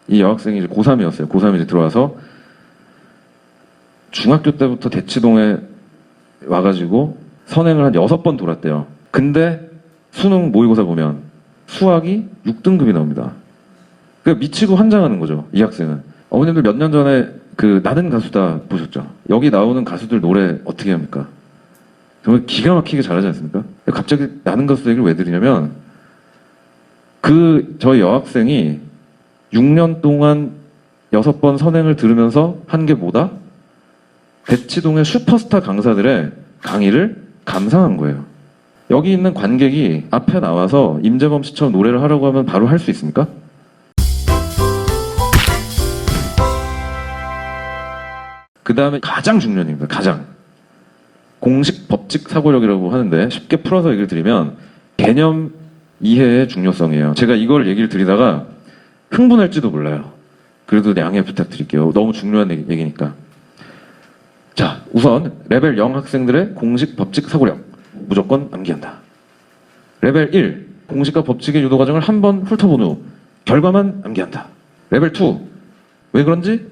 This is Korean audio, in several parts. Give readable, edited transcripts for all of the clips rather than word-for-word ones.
이 여학생이 이제 고3이었어요. 고3이 이제 들어와서 중학교 때부터 대치동에 와가지고 선행을 한 6번 돌았대요. 근데 수능 모의고사 보면 수학이 6등급이 나옵니다. 그러니까 미치고 환장하는 거죠, 이 학생은. 어머님들 몇 년 전에 그 나는 가수다 보셨죠? 여기 나오는 가수들 노래 어떻게 합니까? 정말 기가 막히게 잘하지 않습니까? 갑자기 나는 가수다 얘기를 왜 드리냐면 저희 여학생이 6년 동안 6번 선행을 들으면서 한 게 뭐다? 대치동의 슈퍼스타 강사들의 강의를 감상한 거예요. 여기 있는 관객이 앞에 나와서 임재범 씨처럼 노래를 하라고 하면 바로 할 수 있습니까? 그 다음에 가장 중요한 얘기입니다. 가장. 공식 법칙 사고력이라고 하는데 쉽게 풀어서 얘기를 드리면 개념 이해의 중요성이에요. 제가 이걸 얘기를 드리다가 흥분할지도 몰라요. 그래도 양해 부탁드릴게요. 너무 중요한 얘기니까. 자, 우선 레벨 0 학생들의 공식 법칙 사고력 무조건 암기한다. 레벨 1 공식과 법칙의 유도 과정을 한번 훑어본 후 결과만 암기한다. 레벨 2 왜 그런지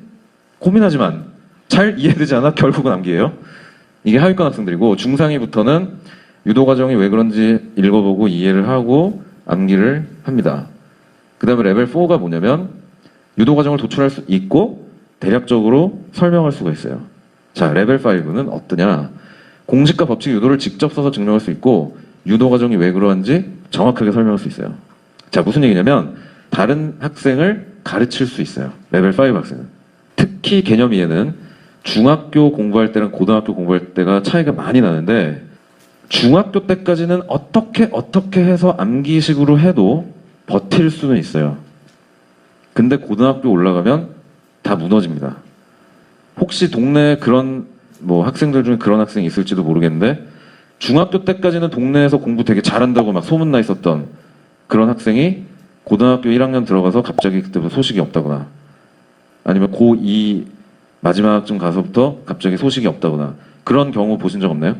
고민하지만 잘 이해되지 않아 결국은 암기해요. 이게 하위권 학생들이고, 중상위부터는 유도 과정이 왜 그런지 읽어보고 이해를 하고 암기를 합니다. 그 다음에 레벨 4가 뭐냐면 유도 과정을 도출할 수 있고 대략적으로 설명할 수가 있어요. 자, 레벨 5는 어떠냐? 공식과 법칙 유도를 직접 써서 증명할 수 있고 유도 과정이 왜 그러한지 정확하게 설명할 수 있어요. 자, 무슨 얘기냐면 다른 학생을 가르칠 수 있어요. 레벨 5 학생은. 특히 개념 이해는 중학교 공부할 때랑 고등학교 공부할 때가 차이가 많이 나는데, 중학교 때까지는 어떻게 해서 암기식으로 해도 버틸 수는 있어요. 근데 고등학교 올라가면 다 무너집니다. 혹시 동네에 그런 학생들 중에 그런 학생이 있을지도 모르겠는데, 중학교 때까지는 동네에서 공부 되게 잘한다고 막 소문나 있었던 그런 학생이 고등학교 1학년 들어가서 갑자기 그때부터 소식이 없다거나, 아니면 고2 마지막쯤 가서부터 갑자기 소식이 없다거나, 그런 경우 보신 적 없나요?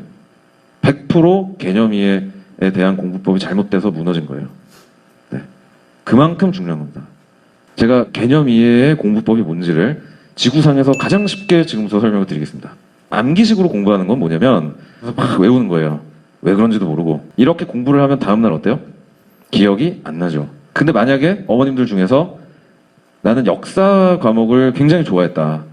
100% 개념 이해에 대한 공부법이 잘못돼서 무너진 거예요. 네. 그만큼 중요한 겁니다. 제가 개념 이해의 공부법이 뭔지를 지구상에서 가장 쉽게 지금부터 설명을 드리겠습니다. 암기식으로 공부하는 건 뭐냐면 막 외우는 거예요. 왜 그런지도 모르고. 이렇게 공부를 하면 다음날 어때요? 기억이 안 나죠. 근데 만약에 어머님들 중에서 나는 역사 과목을 굉장히 좋아했다.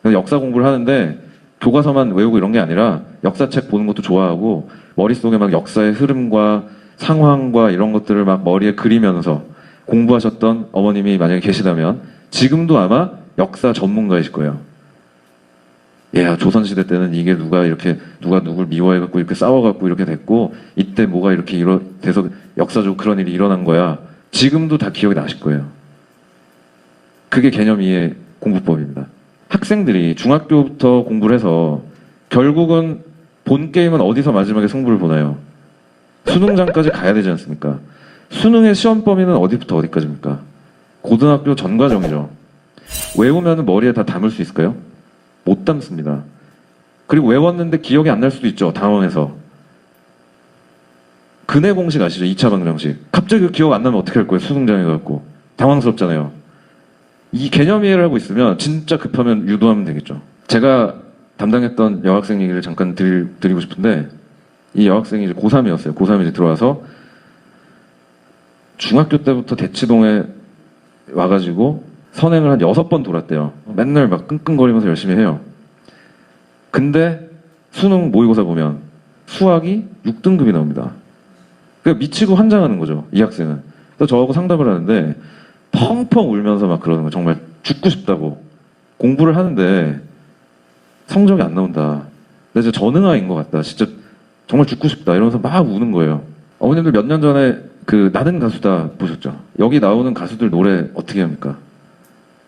그래서 역사 공부를 하는데 교과서만 외우고 이런 게 아니라 역사책 보는 것도 좋아하고 머릿속에 막 역사의 흐름과 상황과 이런 것들을 막 머리에 그리면서 공부하셨던 어머님이 만약에 계시다면 지금도 아마 역사 전문가이실 거예요. 야, 조선시대 때는 이게 누가 누굴 미워해갖고 이렇게 싸워갖고 이렇게 됐고, 이때 뭐가 이렇게 돼서 역사적으로 그런 일이 일어난 거야. 지금도 다 기억이 나실 거예요. 그게 개념 이해 공부법입니다. 학생들이 중학교부터 공부를 해서 결국은 본 게임은 어디서 마지막에 승부를 보나요? 수능장까지 가야 되지 않습니까? 수능의 시험 범위는 어디부터 어디까지입니까? 고등학교 전 과정이죠. 외우면 머리에 다 담을 수 있을까요? 못 담습니다. 그리고 외웠는데 기억이 안 날 수도 있죠. 당황해서. 근해 공식 아시죠? 2차 방정식. 갑자기 기억 안 나면 어떻게 할 거예요? 수능장에 가고 당황스럽잖아요. 이 개념 이해를 하고 있으면 진짜 급하면 유도하면 되겠죠. 제가 담당했던 여학생 얘기를 잠깐 드리고 싶은데, 이 여학생이 이제 고3이었어요. 고3이 이제 들어와서 중학교 때부터 대치동에 와가지고 선행을 한 6번 돌았대요. 맨날 막 끙끙거리면서 열심히 해요. 근데 수능 모의고사 보면 수학이 6등급이 나옵니다. 그러니까 미치고 환장하는 거죠, 이 학생은. 그래서 저하고 상담을 하는데 펑펑 울면서 막 그러는 거예요. 정말 죽고 싶다고. 공부를 하는데 성적이 안 나온다. 근데 진짜 전응아인 것 같다. 진짜 정말 죽고 싶다. 이러면서 막 우는 거예요. 어머님들 몇 년 전에 그 나는 가수다 보셨죠? 여기 나오는 가수들 노래 어떻게 합니까?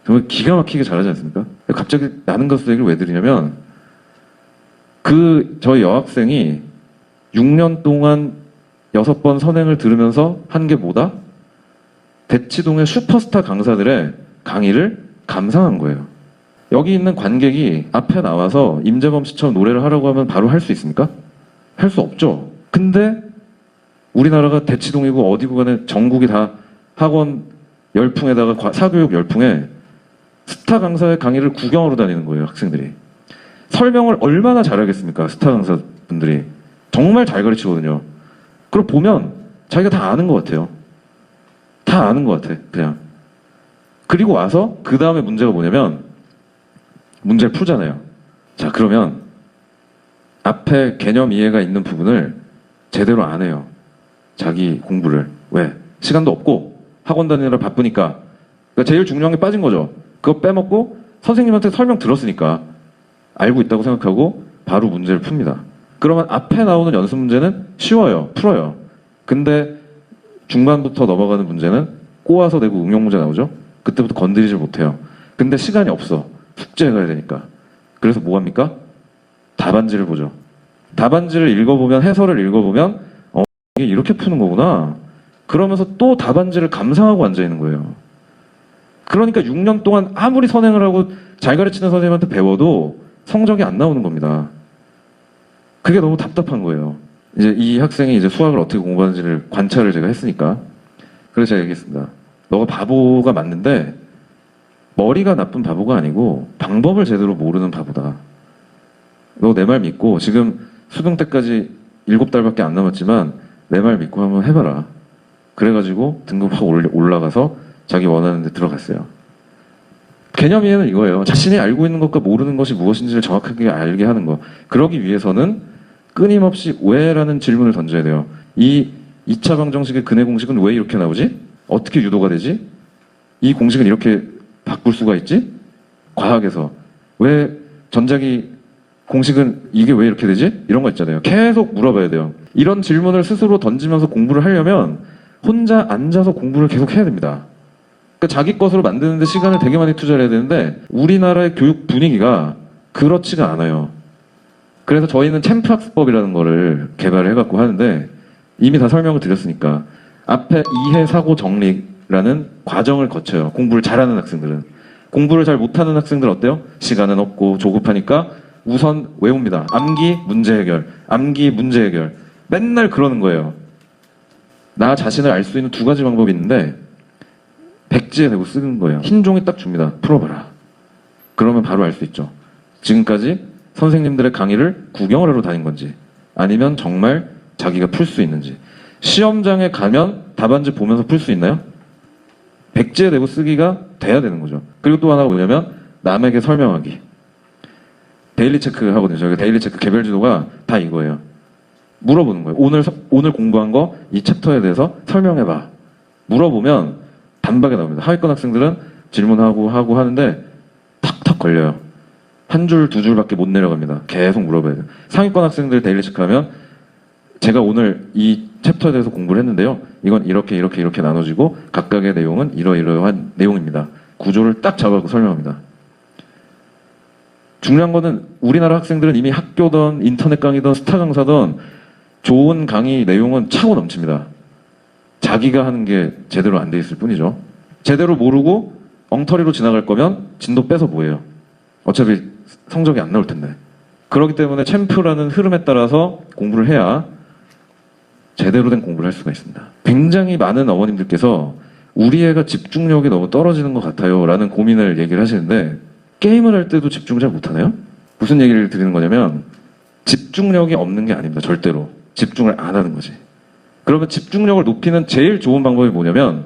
정말 기가 막히게 잘하지 않습니까? 갑자기 나는 가수다 얘기를 왜 드리냐면 저희 여학생이 6년 동안 6번 선행을 들으면서 한 게 뭐다? 대치동의 슈퍼스타 강사들의 강의를 감상한 거예요. 여기 있는 관객이 앞에 나와서 임재범 씨처럼 노래를 하라고 하면 바로 할 수 있습니까? 할 수 없죠. 근데 우리나라가 대치동이고 어디고 간에 전국이 다 학원 열풍에다가 사교육 열풍에 스타 강사의 강의를 구경하러 다니는 거예요, 학생들이. 설명을 얼마나 잘하겠습니까, 스타 강사분들이. 정말 잘 가르치거든요. 그걸 보면 자기가 다 아는 것 같아요. 다 아는 것 같아, 그냥. 그리고 와서 그 다음에 문제가 뭐냐면 문제를 풀잖아요. 자, 그러면 앞에 개념 이해가 있는 부분을 제대로 안 해요. 자기 공부를. 왜? 시간도 없고 학원 다니느라 바쁘니까. 그러니까 제일 중요한 게 빠진 거죠. 그거 빼먹고 선생님한테 설명 들었으니까 알고 있다고 생각하고 바로 문제를 풉니다. 그러면 앞에 나오는 연습 문제는 쉬워요. 풀어요. 근데 중반부터 넘어가는 문제는 꼬아서 내고 응용 문제 나오죠. 그때부터 건드리질 못해요. 근데 시간이 없어. 숙제해 가야 되니까. 그래서 뭐 합니까? 답안지를 보죠. 답안지를 읽어보면, 해설을 읽어보면 이게 이렇게 푸는 거구나. 그러면서 또 답안지를 감상하고 앉아있는 거예요. 그러니까 6년 동안 아무리 선행을 하고 잘 가르치는 선생님한테 배워도 성적이 안 나오는 겁니다. 그게 너무 답답한 거예요. 이제 이 학생이 이제 수학을 어떻게 공부하는지를 관찰을 제가 했으니까. 그래서 제가 얘기했습니다. 너가 바보가 맞는데 머리가 나쁜 바보가 아니고 방법을 제대로 모르는 바보다. 너 내 말 믿고 지금 수능 때까지 7달밖에 안 남았지만 내 말 믿고 한번 해봐라. 그래가지고 등급 확 올라가서 자기 원하는 데 들어갔어요. 개념 이해는 이거예요. 자신이 알고 있는 것과 모르는 것이 무엇인지를 정확하게 알게 하는 거. 그러기 위해서는 끊임없이 왜라는 질문을 던져야 돼요. 이 2차 방정식의 근해 공식은 왜 이렇게 나오지? 어떻게 유도가 되지? 이 공식은 이렇게 바꿀 수가 있지? 과학에서. 왜 전자기 공식은 이게 왜 이렇게 되지? 이런 거 있잖아요. 계속 물어봐야 돼요. 이런 질문을 스스로 던지면서 공부를 하려면 혼자 앉아서 공부를 계속 해야 됩니다. 그러니까 자기 것으로 만드는데 시간을 되게 많이 투자를 해야 되는데 우리나라의 교육 분위기가 그렇지가 않아요. 그래서 저희는 챔프 학습법이라는 거를 개발을 해갖고 하는데 이미 다 설명을 드렸으니까 앞에 이해, 사고, 정리라는 과정을 거쳐요. 공부를 잘하는 학생들은. 공부를 잘 못하는 학생들 어때요? 시간은 없고 조급하니까 우선 외웁니다. 암기, 문제 해결. 암기, 문제 해결. 맨날 그러는 거예요. 나 자신을 알 수 있는 두 가지 방법이 있는데 백지에 대고 쓰는 거예요. 흰 종이 딱 줍니다. 풀어봐라. 그러면 바로 알 수 있죠. 지금까지 선생님들의 강의를 구경을 하러 다닌 건지 아니면 정말 자기가 풀 수 있는지. 시험장에 가면 답안지 보면서 풀 수 있나요? 백지에 대고 쓰기가 돼야 되는 거죠. 그리고 또 하나가 뭐냐면 남에게 설명하기. 데일리 체크 하거든요. 저희가 데일리 체크 개별 지도가 다 이거예요. 물어보는 거예요. 오늘 공부한 거 이 챕터에 대해서 설명해봐. 물어보면 단박에 나옵니다. 하위권 학생들은 질문하고 하고 하는데 탁탁 걸려요. 한 줄, 두 줄밖에 못 내려갑니다. 계속 물어봐야 돼요. 상위권 학생들 데일리 체크하면 제가 오늘 이 챕터에 대해서 공부를 했는데요. 이건 이렇게 나눠지고 각각의 내용은 이러이러한 내용입니다. 구조를 딱 잡아서 설명합니다. 중요한 거는 우리나라 학생들은 이미 학교든 인터넷 강의든 스타 강사든 좋은 강의 내용은 차고 넘칩니다. 자기가 하는 게 제대로 안 돼 있을 뿐이죠. 제대로 모르고 엉터리로 지나갈 거면 진도 빼서 뭐해요? 어차피 성적이 안 나올 텐데. 그렇기 때문에 챔프라는 흐름에 따라서 공부를 해야 제대로 된 공부를 할 수가 있습니다. 굉장히 많은 어머님들께서 우리 애가 집중력이 너무 떨어지는 것 같아요 라는 고민을 얘기를 하시는데 게임을 할 때도 집중을 잘 못하나요? 무슨 얘기를 드리는 거냐면 집중력이 없는 게 아닙니다. 절대로. 집중을 안 하는 거지. 그러면 집중력을 높이는 제일 좋은 방법이 뭐냐면